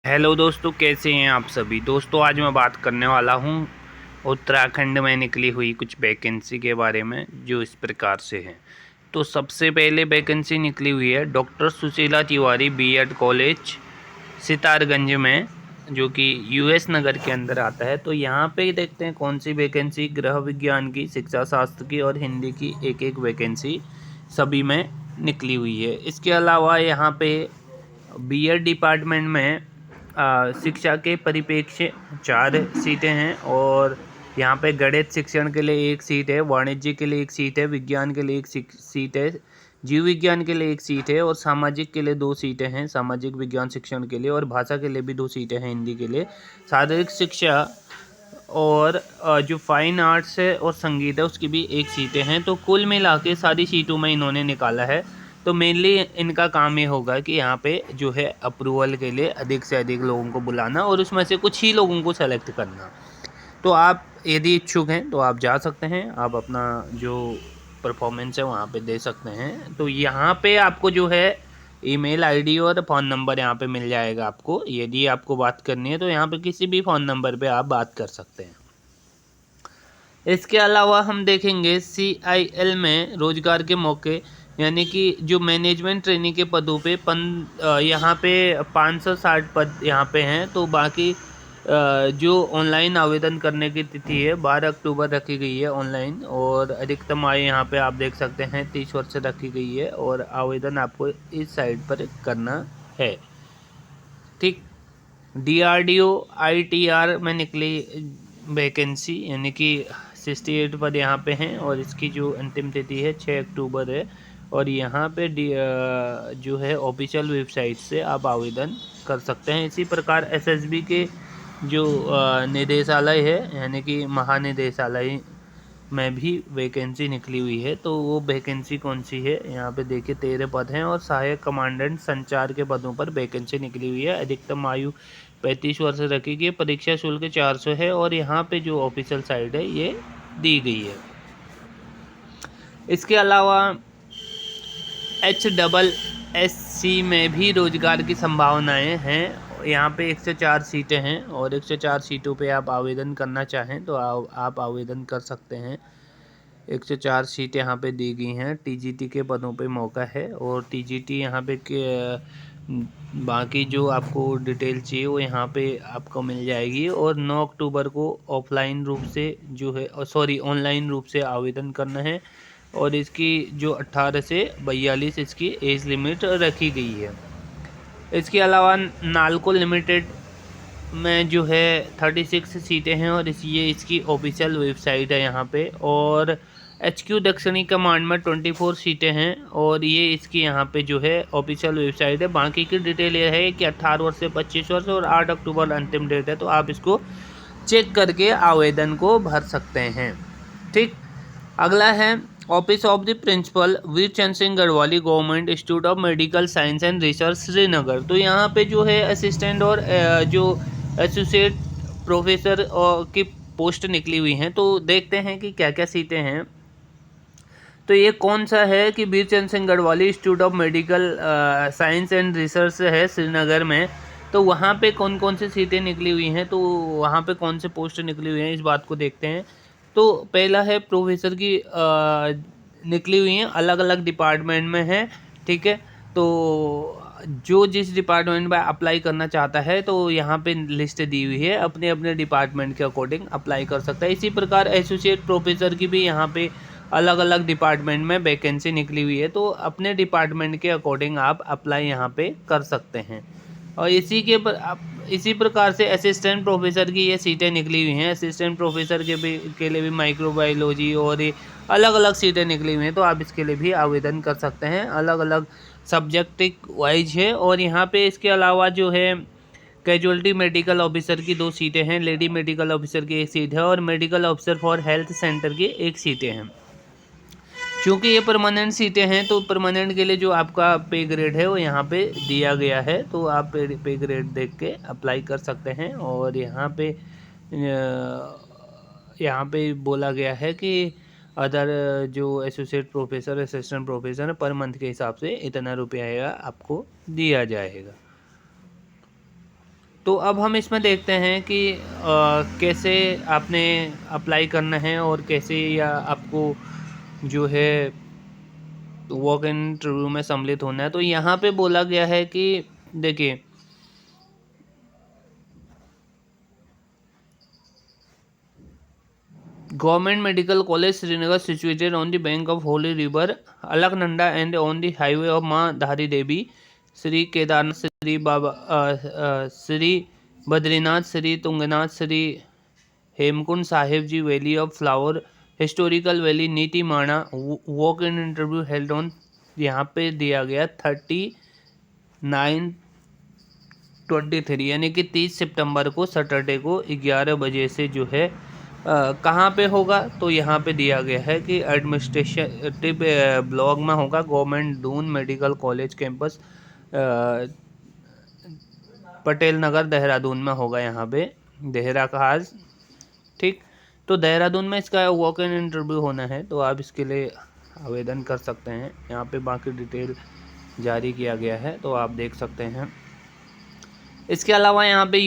Hello दोस्तों, कैसे हैं आप सभी दोस्तों। आज मैं बात करने वाला हूं उत्तराखंड में निकली हुई कुछ वैकेंसी के बारे में, जो इस प्रकार से हैं। तो सबसे पहले वैकेंसी निकली हुई है doctor Sushila Tiwari BEd college Sitarganj में, जो कि यूएस नगर के अंदर आता है। तो यहाँ पे देखते हैं कौन सी वैकेंसी गृह विज्ञान की, शिक्षा शास्त्र की और हिंदी की एक एक वैकेंसी सभी में निकली हुई है। इसके अलावा यहाँ पे बीएड डिपार्टमेंट में शिक्षा के परिप्रेक्ष्य 4 सीटें हैं, और यहाँ पे गणित शिक्षण के लिए 1 सीट है, वाणिज्य के लिए 1 सीट है, विज्ञान के लिए 1 सीट है, जीव विज्ञान के लिए 1 सीट है, और सामाजिक के लिए 2 सीटें हैं, सामाजिक विज्ञान शिक्षण के लिए, और भाषा के लिए भी 2 सीटें हैं, हिंदी के लिए। शारीरिक शिक्षा और जो फाइन आर्ट्स है और संगीत है उसकी भी 1 सीटें हैं। तो कुल मिला के सारी सीटों में इन्होंने निकाला है। तो मेनली इनका काम ये होगा कि यहाँ पे जो है अप्रूवल के लिए अधिक से अधिक लोगों को बुलाना और उसमें से कुछ ही लोगों को सेलेक्ट करना। तो आप यदि इच्छुक हैं तो आप जा सकते हैं, आप अपना जो परफॉर्मेंस है वहाँ पे दे सकते हैं। तो यहाँ पे आपको जो है ईमेल आईडी और फ़ोन नंबर यहाँ पे मिल जाएगा आपको। यदि आपको बात करनी है तो यहाँ पे किसी भी फ़ोन नंबर पे आप बात कर सकते हैं। इसके अलावा हम देखेंगे CIL में रोजगार के मौके, यानी कि जो मैनेजमेंट ट्रेनिंग के पदों पे यहाँ पे 560 पद यहाँ पे हैं। तो बाकी जो ऑनलाइन आवेदन करने की तिथि है 12 अक्टूबर रखी गई है ऑनलाइन, और अधिकतम आयु यहाँ पे आप देख सकते हैं 30 वर्ष रखी गई है, और आवेदन आपको इस साइट पर करना है। ठीक। DRDO ITR में निकली वैकेंसी, यानी कि 68 पद यहाँ पे हैं, और इसकी जो अंतिम तिथि है 6 अक्टूबर है। और यहाँ पे जो है ऑफिशियल वेबसाइट से आप आवेदन कर सकते हैं। इसी प्रकार SSB के जो निदेशालय है, यानी कि महानिदेशालय में भी वैकेंसी निकली हुई है। तो वो वैकेंसी कौन सी है, यहाँ पे देखिए 13 पद हैं, और सहायक कमांडेंट संचार के पदों पर वैकेंसी निकली हुई है। अधिकतम आयु 35 वर्ष रखी गई। परीक्षा शुल्क 400 है, और यहाँ पे जो ऑफिशियल साइट है ये दी गई है। इसके अलावा HSSC में भी रोजगार की संभावनाएं हैं। यहाँ पे 104 सीटें हैं, और 104 सीटों पे आप आवेदन करना चाहें तो आप आवेदन कर सकते हैं। 104 सीटें यहाँ पे दी गई हैं। TGT के पदों पे मौका है, और TGT यहाँ पे बाकी जो आपको डिटेल चाहिए वो यहाँ पे आपको मिल जाएगी। और 9 अक्टूबर को ऑफलाइन रूप से जो है ऑनलाइन रूप से आवेदन करना है, और इसकी जो 18 से 42 इसकी एज लिमिट रखी गई है। इसके अलावा नालको लिमिटेड में जो है 36 सीटें हैं, और ये इसकी ऑफिशियल वेबसाइट है यहाँ पे। और HQ दक्षिणी कमांड में 24 सीटें हैं, और ये इसकी यहाँ पे जो है ऑफिशियल वेबसाइट है। बाकी की डिटेल ये है कि 18 वर्ष से 25 वर्ष और 8 अक्टूबर अंतिम डेट है, तो आप इसको चेक करके आवेदन को भर सकते हैं। ठीक। अगला है office of the principal Veer Chand Singh Garhwali government institute of medical science and research Srinagar. तो यहाँ पे जो है असिस्टेंट और जो एसोसिएट प्रोफेसर की पोस्ट निकली हुई हैं। तो देखते हैं कि क्या क्या सीटें हैं। तो ये कौन सा है कि Veer Chand Singh Garhwali institute of medical science and research है श्रीनगर में। तो वहाँ पे कौन कौन सी सीटें निकली हुई हैं, तो वहाँ पे कौन से पोस्ट निकली हुई हैं, इस बात को देखते हैं। तो पहला है प्रोफेसर की निकली हुई हैं, अलग अलग डिपार्टमेंट में है। ठीक है। तो जो जिस डिपार्टमेंट में अप्लाई करना चाहता है तो यहाँ पे लिस्ट दी हुई है, अपने अपने डिपार्टमेंट के अकॉर्डिंग अप्लाई कर सकता है। इसी प्रकार एसोसिएट प्रोफेसर की भी यहाँ पे अलग अलग डिपार्टमेंट में वैकेंसी निकली हुई है, तो अपने डिपार्टमेंट के अकॉर्डिंग आप अप्लाई यहाँ पे कर सकते हैं। और इसी प्रकार से असिस्टेंट प्रोफेसर की ये सीटें निकली हुई हैं। असिस्टेंट प्रोफेसर के लिए भी माइक्रोबायोलॉजी और अलग अलग सीटें निकली हुई हैं, तो आप इसके लिए भी आवेदन कर सकते हैं। अलग अलग सब्जेक्ट वाइज है। और यहाँ पे इसके अलावा जो है कैजुअल्टी मेडिकल ऑफिसर की 2 सीटें हैं, लेडी मेडिकल ऑफिसर की 1 सीट है, और medical officer for health centre की 1 सीटें हैं। क्योंकि ये परमानेंट सीटें हैं तो परमानेंट के लिए जो आपका पे ग्रेड है वो यहाँ पे दिया गया है, तो आप पे ग्रेड देख के अप्लाई कर सकते हैं। और यहाँ पे बोला गया है कि अदर जो associate professor assistant professor per month के हिसाब से इतना रुपया आपको दिया जाएगा। तो अब हम इसमें देखते हैं कि कैसे आपने अप्लाई करना है और कैसे या आपको जो है वॉक इन इंटरव्यू में सम्मिलित होना है। तो यहाँ पे बोला गया है कि देखिए, government medical college Srinagar situated on the bank of holy river Alaknanda and on the highway of Maa Dhari Devi, Shri Kedarnath, Shri Baba Shri Badrinath, Shri Tungnath, Shri Hemkund Sahib ji, valley of flower, historical valley, Niti Mana. Walk in interview held on, यहाँ पे दिया गया 39/23 यानी कि 30 सितंबर को, सैटरडे को 11 बजे से जो है कहाँ पे होगा। तो यहाँ पे दिया गया है कि एडमिनिस्ट्रेटिव ब्लॉक में होगा, government Doon medical college campus Patel Nagar Dehradun में होगा, यहाँ पे देहरा खास। ठीक, तो देहरादून में इसका वॉक इन इंटरव्यू होना है, तो आप इसके लिए आवेदन कर सकते हैं। यहाँ पे बाकी डिटेल जारी किया गया है, तो आप देख सकते हैं। इसके अलावा यहाँ पे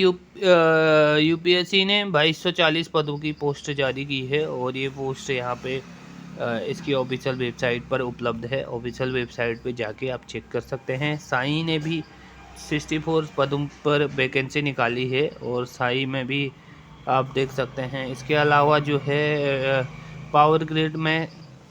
यूपीएससी ने 2240 पदों की पोस्ट जारी की है, और ये पोस्ट यहाँ पे इसकी ऑफिशियल वेबसाइट पर उपलब्ध है। ऑफिशियल वेबसाइट पे जाके आप चेक कर सकते हैं। साई ने भी 64 पदों पर वैकेंसी निकाली है, और साई में भी आप देख सकते हैं। इसके अलावा जो है पावर ग्रिड में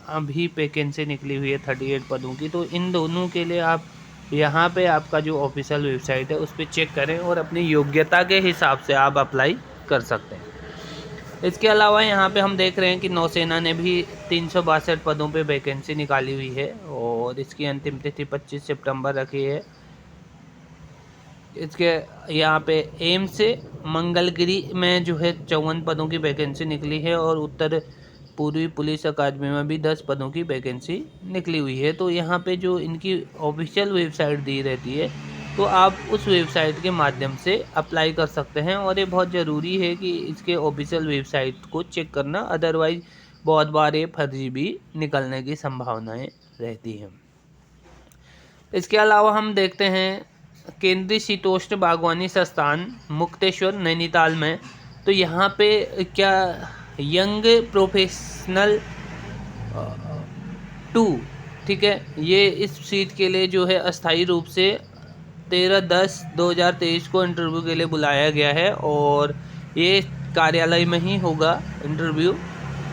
अभी वैकेंसी निकली हुई है 38 पदों की। तो इन दोनों के लिए आप यहाँ पे आपका जो ऑफिशियल वेबसाइट है उस पर चेक करें, और अपनी योग्यता के हिसाब से आप अप्लाई कर सकते हैं। इसके अलावा यहाँ पे हम देख रहे हैं कि नौसेना ने भी 362 पदों पे वैकेंसी निकाली हुई है, और इसकी अंतिम तिथि 25 सितंबर रखी है। इसके यहाँ पे एम्स से मंगलगिरी में जो है 54 पदों की वैकेंसी निकली है, और उत्तर पूर्वी पुलिस अकादमी में भी 10 पदों की वैकेंसी निकली हुई है। तो यहाँ पे जो इनकी ऑफिशियल वेबसाइट दी रहती है, तो आप उस वेबसाइट के माध्यम से अप्लाई कर सकते हैं, और ये बहुत ज़रूरी है कि इसके ऑफिशियल वेबसाइट को चेक करना, अदरवाइज बहुत बार ये फर्जी भी निकलने की संभावनाएं रहती हैं। इसके अलावा हम देखते हैं केंद्रीय शीतोष्ण बागवानी संस्थान मुक्तेश्वर नैनीताल में। तो यहाँ पे क्या यंग प्रोफेशनल 2, ठीक है, ये इस सीट के लिए जो है अस्थायी रूप से 13/10/2023 को इंटरव्यू के लिए बुलाया गया है, और ये कार्यालय में ही होगा इंटरव्यू।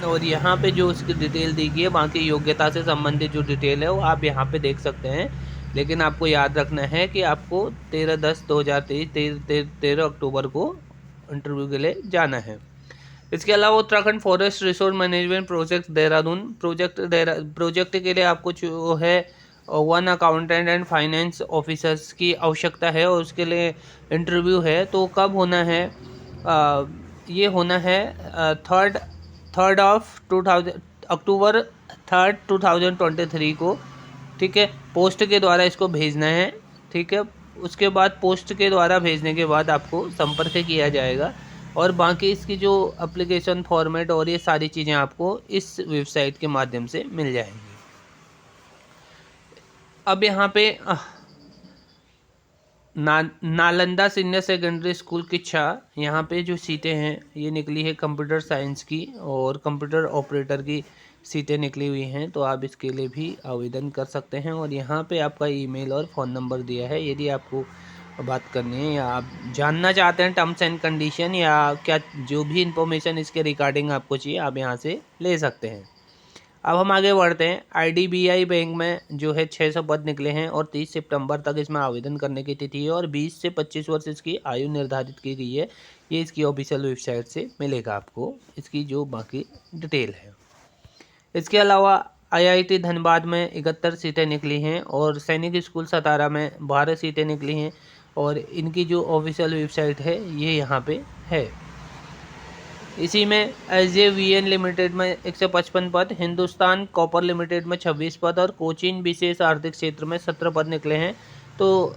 और यहाँ पे जो उसकी डिटेल दी गई है, बाकी योग्यता से संबंधित जो डिटेल है वो आप यहाँ पे देख सकते हैं। लेकिन आपको याद रखना है कि आपको 13/10/2023 13 अक्टूबर को इंटरव्यू के लिए जाना है। इसके अलावा Uttarakhand forest resource management project Dehradun project के लिए आपको जो है 1 अकाउंटेंट एंड फाइनेंस ऑफिसर्स की आवश्यकता है, और उसके लिए इंटरव्यू है। तो कब होना है? ये होना है 3 अक्टूबर 2023 को, ठीक है। पोस्ट के द्वारा इसको भेजना है, ठीक है। उसके बाद पोस्ट के द्वारा भेजने के बाद आपको संपर्क किया जाएगा, और बाकी इसकी जो एप्लीकेशन फॉर्मेट और ये सारी चीज़ें आपको इस वेबसाइट के माध्यम से मिल जाएंगी। अब यहाँ पे नालंदा सीनियर सेकेंडरी स्कूल की यहाँ पे जो सीटें हैं ये निकली है कंप्यूटर साइंस की, और कंप्यूटर ऑपरेटर की सीटें निकली हुई हैं। तो आप इसके लिए भी आवेदन कर सकते हैं, और यहाँ पे आपका ईमेल और फ़ोन नंबर दिया है। यदि आपको बात करनी है या आप जानना चाहते हैं टर्म्स एंड कंडीशन, या क्या जो भी इंफॉर्मेशन इसके रिगार्डिंग आपको चाहिए, आप यहाँ से ले सकते हैं। अब हम आगे बढ़ते हैं। IDBI बैंक में जो है 600 पद निकले हैं, और 30 सितंबर तक इसमें आवेदन करने की तिथि है, और 20 से 25 वर्ष इसकी आयु निर्धारित की गई है। ये इसकी ऑफिशियल वेबसाइट से मिलेगा आपको इसकी जो बाकी डिटेल है। इसके अलावा IIT धनबाद में 71 सीटें निकली हैं, और सैनिक स्कूल सतारा में 12 सीटें निकली हैं, और इनकी जो ऑफिशियल वेबसाइट है ये यहाँ पे है। इसी में SJVN लिमिटेड में 155 पद, हिंदुस्तान कॉपर लिमिटेड में 26 पद, और कोचीन विशेष आर्थिक क्षेत्र में 17 पद निकले हैं। तो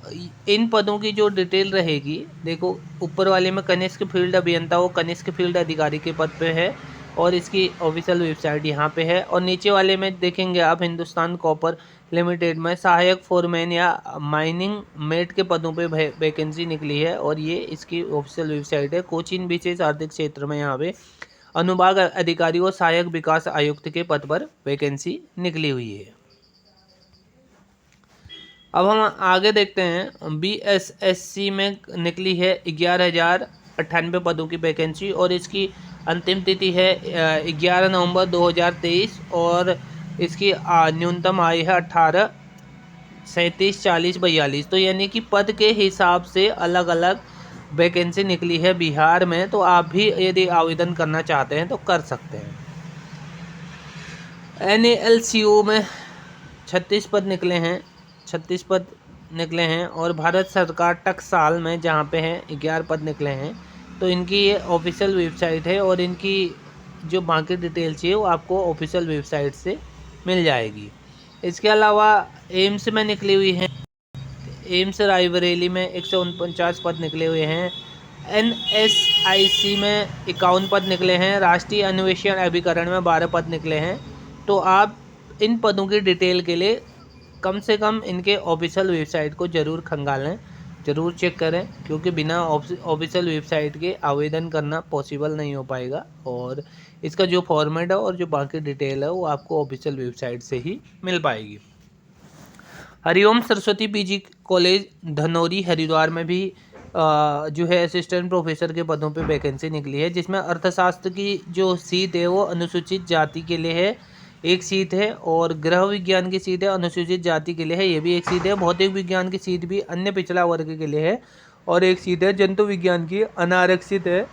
इन पदों की जो डिटेल रहेगी, देखो ऊपर वाले में कनिष्क फील्ड अभियंता, वो कनिष्क फील्ड अधिकारी के पद पे है, और इसकी ऑफिशियल वेबसाइट यहाँ पे है। और नीचे वाले में देखेंगे आप हिंदुस्तान कॉपर लिमिटेड में सहायक फोरमैन या माइनिंग मेट के पदों पे वैकेंसी निकली है और ये इसकी ऑफिशियल वेबसाइट है। कोचीन विशेष आर्थिक क्षेत्र में यहाँ पे अनुभाग अधिकारी और सहायक विकास आयुक्त के पद पर वैकेंसी निकली हुई है। अब हम आगे देखते हैं, BSSC में निकली है 11,098 पदों की वैकेंसी और इसकी अंतिम तिथि है 11 नवंबर 2023 और इसकी न्यूनतम आयु है 18, 37, 40, 42। तो यानी कि पद के हिसाब से अलग अलग वैकेंसी निकली है बिहार में। तो आप भी यदि आवेदन करना चाहते हैं तो कर सकते हैं। NALCO में 36 पद निकले हैं, 36 पद निकले हैं और भारत सरकार टकसाल में जहाँ पे हैं 11 पद निकले हैं। तो इनकी ये ऑफिशियल वेबसाइट है और इनकी जो बाकी डिटेल चाहिए वो आपको ऑफिशियल वेबसाइट से मिल जाएगी। इसके अलावा एम्स में निकली हुई है, एम्स रायबरेली में 149 पद निकले हुए हैं। NSIC में 51 पद निकले हैं। राष्ट्रीय अन्वेषण अभिकरण में 12 पद निकले हैं। तो आप इन पदों की डिटेल के लिए कम से कम इनके ऑफिशियल वेबसाइट को ज़रूर खंगालें, ज़रूर चेक करें, क्योंकि बिना ऑफिशियल वेबसाइट के आवेदन करना पॉसिबल नहीं हो पाएगा। और इसका जो फॉर्मेट है और जो बाकी डिटेल है वो आपको ऑफिशियल वेबसाइट से ही मिल पाएगी। हरिओम सरस्वती PG कॉलेज धनौरी हरिद्वार में भी जो है असिस्टेंट प्रोफेसर के पदों पे वैकेंसी निकली है, जिसमें अर्थशास्त्र की जो सीट है वो अनुसूचित जाति के लिए है, एक सीट है, और गृह विज्ञान की सीट है अनुसूचित जाति के लिए है, ये भी एक सीट है। भौतिक विज्ञान की सीट भी अन्य पिछड़ा वर्ग के लिए है और एक सीट है। जंतु विज्ञान की अनारक्षित है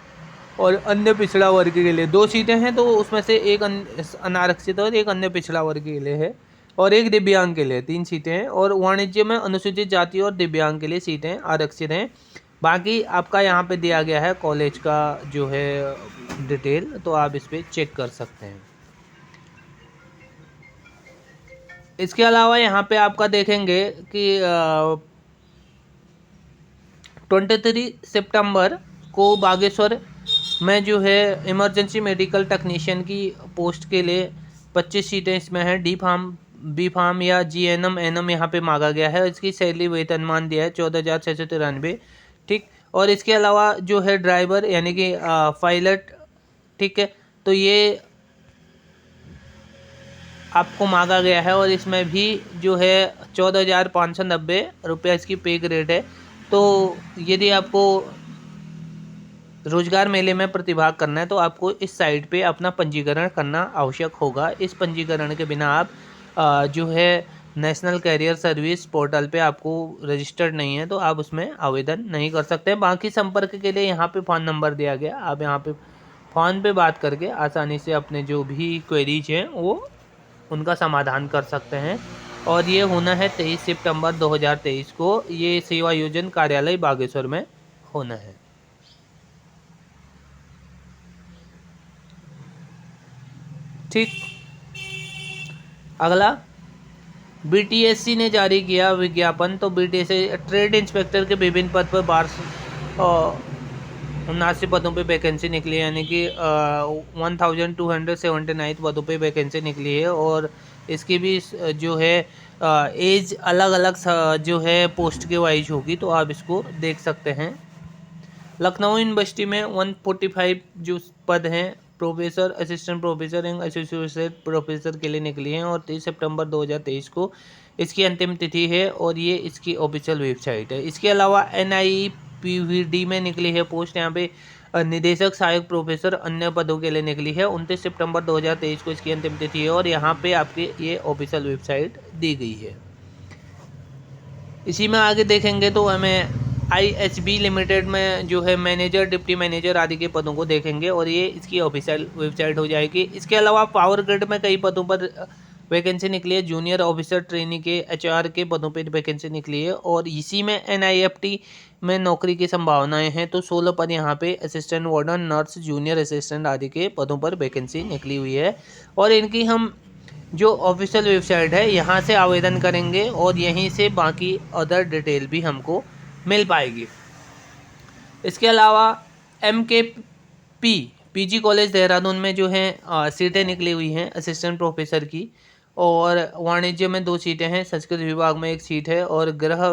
और अन्य पिछड़ा वर्ग के लिए 2 सीटें हैं। तो उसमें से एक अनारक्षित और एक अन्य पिछड़ा वर्ग के लिए है और एक दिव्यांग के लिए 3 सीटें हैं। और वाणिज्य में अनुसूचित जाति और दिव्यांग के लिए सीटें आरक्षित हैं। बाकी आपका यहाँ पे दिया गया है कॉलेज का जो है डिटेल, तो आप इस पर चेक कर सकते हैं। इसके अलावा यहाँ पे आपका देखेंगे कि 23 सितंबर को बागेश्वर में जो है इमरजेंसी मेडिकल टेक्नीशियन की पोस्ट के लिए 25 सीटें इसमें हैं। बी फार्म या GNM NM यहाँ पे मांगा गया है। इसकी सैलरी वेतनमान दिया है 14,693, ठीक। और इसके अलावा जो है ड्राइवर यानी कि पायलट, ठीक है, तो ये आपको मांगा गया है और इसमें भी जो है 14,590 रुपये इसकी पे ग्रेड है। तो यदि आपको रोजगार मेले में प्रतिभाग करना है तो आपको इस साइट पे अपना पंजीकरण करना आवश्यक होगा। इस पंजीकरण के बिना आप जो है नेशनल कैरियर सर्विस पोर्टल पे आपको रजिस्टर्ड नहीं है तो आप उसमें आवेदन नहीं कर सकते। बाकी संपर्क के लिए यहाँ पे फ़ोन नंबर दिया गया, आप यहाँ पे फ़ोन पे बात करके आसानी से अपने जो भी क्वेरीज हैं वो उनका समाधान कर सकते हैं। और ये होना है 23 सितंबर 2023 को, ये सेवा योजन कार्यालय बागेश्वर में होना है। ठीक, अगला BTSC ने जारी किया विज्ञापन। तो BTSC ट्रेड इंस्पेक्टर के विभिन्न पद पर 79 पदों पे वैकेंसी निकली है, यानी कि 1279 पदों पे वैकेंसी निकली है। और इसकी भी जो है एज अलग अलग जो है पोस्ट के वाइज होगी, तो आप इसको देख सकते हैं। लखनऊ यूनिवर्सिटी में 145 जो पद हैं professor, assistant professor and associate professor के लिए निकली हैं और 23 सितंबर 2023 को इसकी अंतिम तिथि है और ये इसकी ऑफिशियल वेबसाइट है। इसके अलावा NIPVD में निकली है पोस्ट, यहाँ पे निदेशक सहायक प्रोफेसर अन्य पदों के लिए निकली है। 29 सितंबर 2023 को इसकी अंतिम तिथि है और यहाँ पे आपके ये ऑफिशियल वेबसाइट दी गई है। इसी में आगे देखेंगे तो हमें IHB लिमिटेड में जो है मैनेजर, डिप्टी मैनेजर आदि के पदों को देखेंगे और ये इसकी ऑफिशियल वेबसाइट हो जाएगी। इसके अलावा पावर ग्रिड में कई पदों पर वैकेंसी निकली है। जूनियर ऑफिसर ट्रेनी के HR के पदों पर वैकेंसी निकली है और इसी में NIFT में नौकरी की संभावनाएं हैं। तो 16 पद यहाँ पे assistant warden, nurse, junior assistant आदि के पदों पर वैकेंसी निकली हुई है और इनकी हम जो ऑफिशियल वेबसाइट है यहाँ से आवेदन करेंगे और यहीं से बाकी अदर डिटेल भी हमको मिल पाएगी। इसके अलावा MKP PG कॉलेज देहरादून में जो है सीटें निकली हुई हैं असिस्टेंट प्रोफेसर की और वाणिज्य में 2 सीटें हैं, संस्कृत विभाग में 1 सीट है और गृह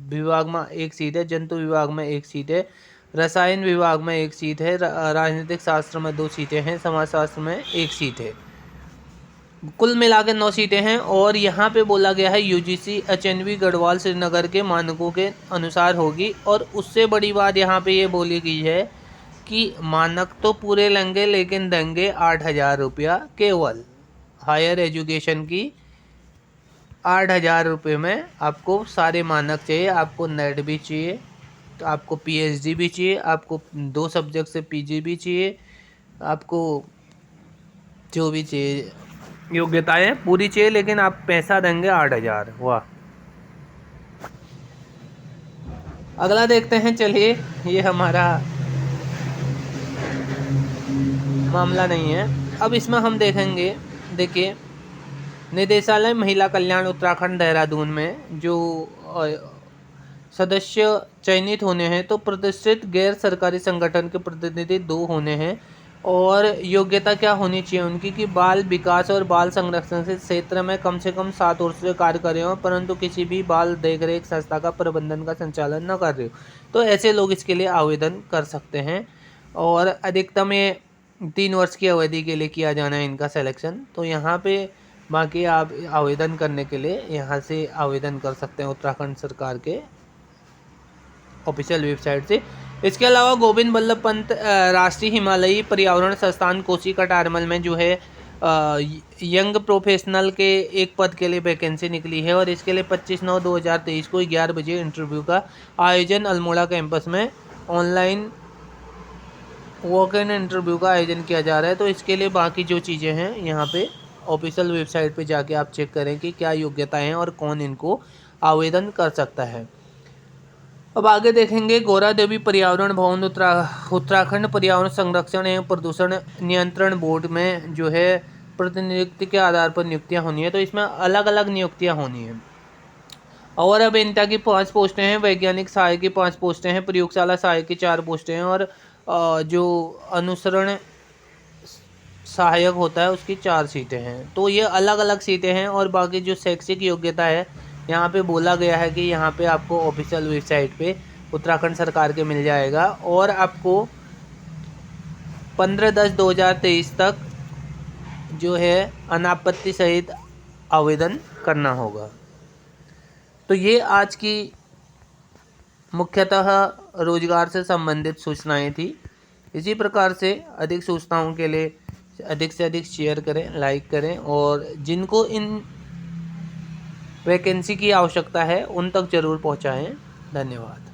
विभाग में 1 सीट है, जंतु विभाग में 1 सीट है, रसायन विभाग में 1 सीट है, राजनीतिक शास्त्र में 2 सीटें हैं, समाजशास्त्र में 1 सीट है। कुल मिलाकर 9 सीटें हैं और यहाँ पे बोला गया है यूजीसी एचएनवी गढ़वाल श्रीनगर के मानकों के अनुसार होगी। और उससे बड़ी बात यहाँ पे ये बोली गई है कि मानक तो पूरे लेंगे लेकिन देंगे 8,000 रुपया केवल। हायर एजुकेशन की 8,000 रुपये में आपको सारे मानक चाहिए, आपको नेट भी चाहिए, तो आपको पीएचडी भी चाहिए, आपको 2 सब्जेक्ट से पीजी भी चाहिए, आपको जो भी चाहिए योग्यताएं पूरी चाहिए, लेकिन आप पैसा देंगे 8,000। वाह। अगला देखते हैं, चलिए, ये हमारा मामला नहीं है। अब इसमें हम देखेंगे, देखिए, निदेशालय महिला कल्याण उत्तराखंड देहरादून में जो सदस्य चयनित होने हैं तो प्रतिष्ठित गैर सरकारी संगठन के प्रतिनिधि 2 होने हैं। और योग्यता क्या होनी चाहिए उनकी कि बाल विकास और बाल संरक्षण से क्षेत्र में कम से कम 7 वर्ष से कार्य कर रहे हो, परंतु किसी भी बाल देखरेख संस्था का प्रबंधन का संचालन न कर रहे हो, तो ऐसे लोग इसके लिए आवेदन कर सकते हैं। और अधिकतम ये 3 वर्ष की अवधि के लिए किया जाना है इनका सिलेक्शन। तो यहाँ पे बाकी आप आवेदन करने के लिए यहाँ से आवेदन कर सकते हैं उत्तराखंड सरकार के ऑफिशियल वेबसाइट से। इसके अलावा गोविंद बल्लभ पंत राष्ट्रीय हिमालयी पर्यावरण संस्थान कोसी कटारमल में जो है यंग प्रोफेशनल के एक पद के लिए वैकेंसी निकली है और इसके लिए 25/9/2023 को 11 बजे इंटरव्यू का आयोजन अल्मोड़ा कैंपस में ऑनलाइन वॉक इन इंटरव्यू का आयोजन किया जा रहा है। तो इसके लिए बाकी जो चीज़ें हैं यहाँ पे ऑफिशियल वेबसाइट पे जाके आप चेक करें कि क्या योग्यताएं हैं और कौन इनको आवेदन कर सकता है। अब आगे देखेंगे, गौरा देवी पर्यावरण भवन उत्तराखंड पर्यावरण संरक्षण एवं प्रदूषण नियंत्रण बोर्ड में जो है प्रतिनियुक्ति के आधार पर नियुक्तियां होनी है। तो इसमें अलग अलग नियुक्तियां होनी है। और अभियंता की 5 पोस्टें हैं, वैज्ञानिक सहायक की 5 पोस्टें हैं, प्रयोगशाला सहायक की 4 पोस्टें हैं और जो अनुसरण सहायक होता है उसकी 4 सीटें हैं। तो ये अलग अलग सीटें हैं। और बाकी जो शैक्षिक योग्यता है यहाँ पे बोला गया है कि यहाँ पे आपको ऑफिशियल वेबसाइट पे उत्तराखंड सरकार के मिल जाएगा और आपको 15/10/2023 तक जो है अनापत्ति सहित आवेदन करना होगा। तो ये आज की मुख्यतः रोजगार से संबंधित सूचनाएं थी। इसी प्रकार से अधिक सूचनाओं के लिए अधिक से अधिक शेयर करें, लाइक करें और जिनको इन वैकेंसी की आवश्यकता है उन तक ज़रूर पहुंचाएं। धन्यवाद।